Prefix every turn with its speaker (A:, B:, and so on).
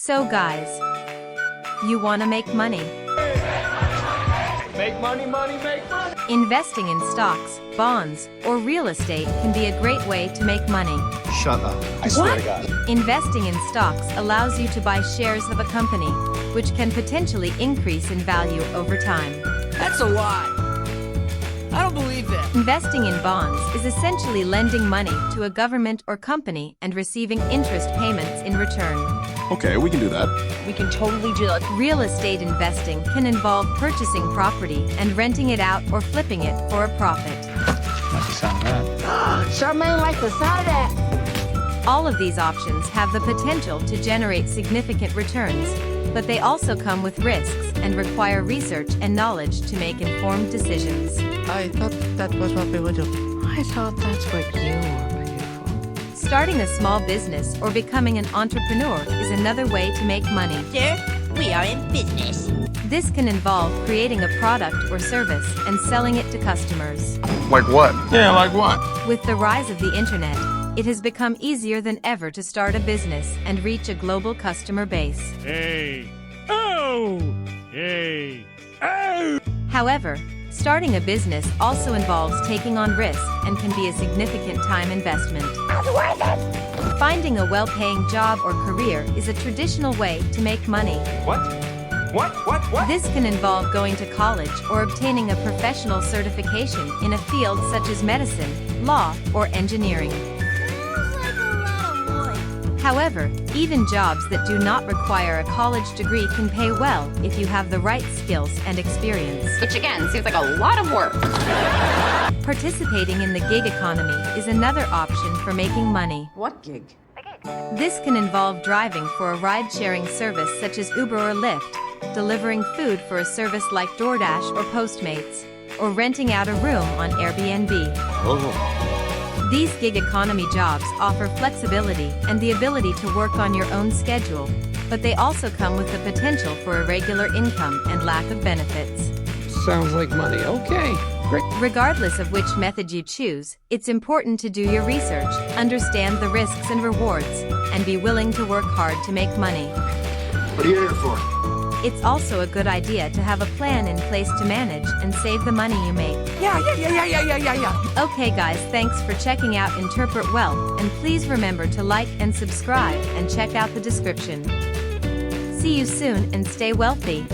A: So guys, you want to make money.
B: Make money, make money.
A: Investing in stocks, bonds, or real estate can be a great way to make money.
C: Shut up. I swear to God.
A: Investing in stocks allows you to buy shares of a company, which can potentially increase in value over time.
D: That's a lie. I don't believe that.
A: Investing in bonds is essentially lending money to a government or company and receiving interest payments in return.
C: Okay, we can do that.
E: We can totally do that.
A: Real estate investing can involve purchasing property and renting it out or flipping it for a profit.
C: Like the sound of that.
E: Charmaine likes the sound of that.
A: All of these options have the potential to generate significant returns, but they also come with risks and require research and knowledge to make informed decisions.
D: I thought that was what we would do.
E: I thought that's what you were beautiful.
A: Starting a small business or becoming an entrepreneur is another way to make money.
F: Sir, we are in business.
A: This can involve creating a product or service and selling it to customers.
C: Like what?
B: Yeah, like what?
A: With the rise of the internet, it has become easier than ever to start a business and reach a global customer base.
G: Hey! Oh! Hey! Oh!
A: However, starting a business also involves taking on risk and can be a significant time investment. Finding a well-paying job or career is a traditional way to make money.
B: What? What?
A: This can involve going to college or obtaining a professional certification in a field such as medicine, law, or engineering. However, even jobs that do not require a college degree can pay well if you have the right skills and experience.
F: Which again, seems like a lot of work.
A: Participating in the gig economy is another option for making money.
E: What gig?
A: This can involve driving for a ride-sharing service such as Uber or Lyft, delivering food for a service like DoorDash or Postmates, or renting out a room on Airbnb. These gig economy jobs offer flexibility and the ability to work on your own schedule, but they also come with the potential for irregular income and lack of benefits.
D: Sounds like money. Okay, great.
A: Regardless of which method you choose, it's important to do your research, understand the risks and rewards, and be willing to work hard to make money.
C: What are you here for?
A: It's also a good idea to have a plan in place to manage and save the money you make.
D: Yeah.
A: Okay guys, thanks for checking out Interpret Wealth, and please remember to like and subscribe and check out the description. See you soon and stay wealthy.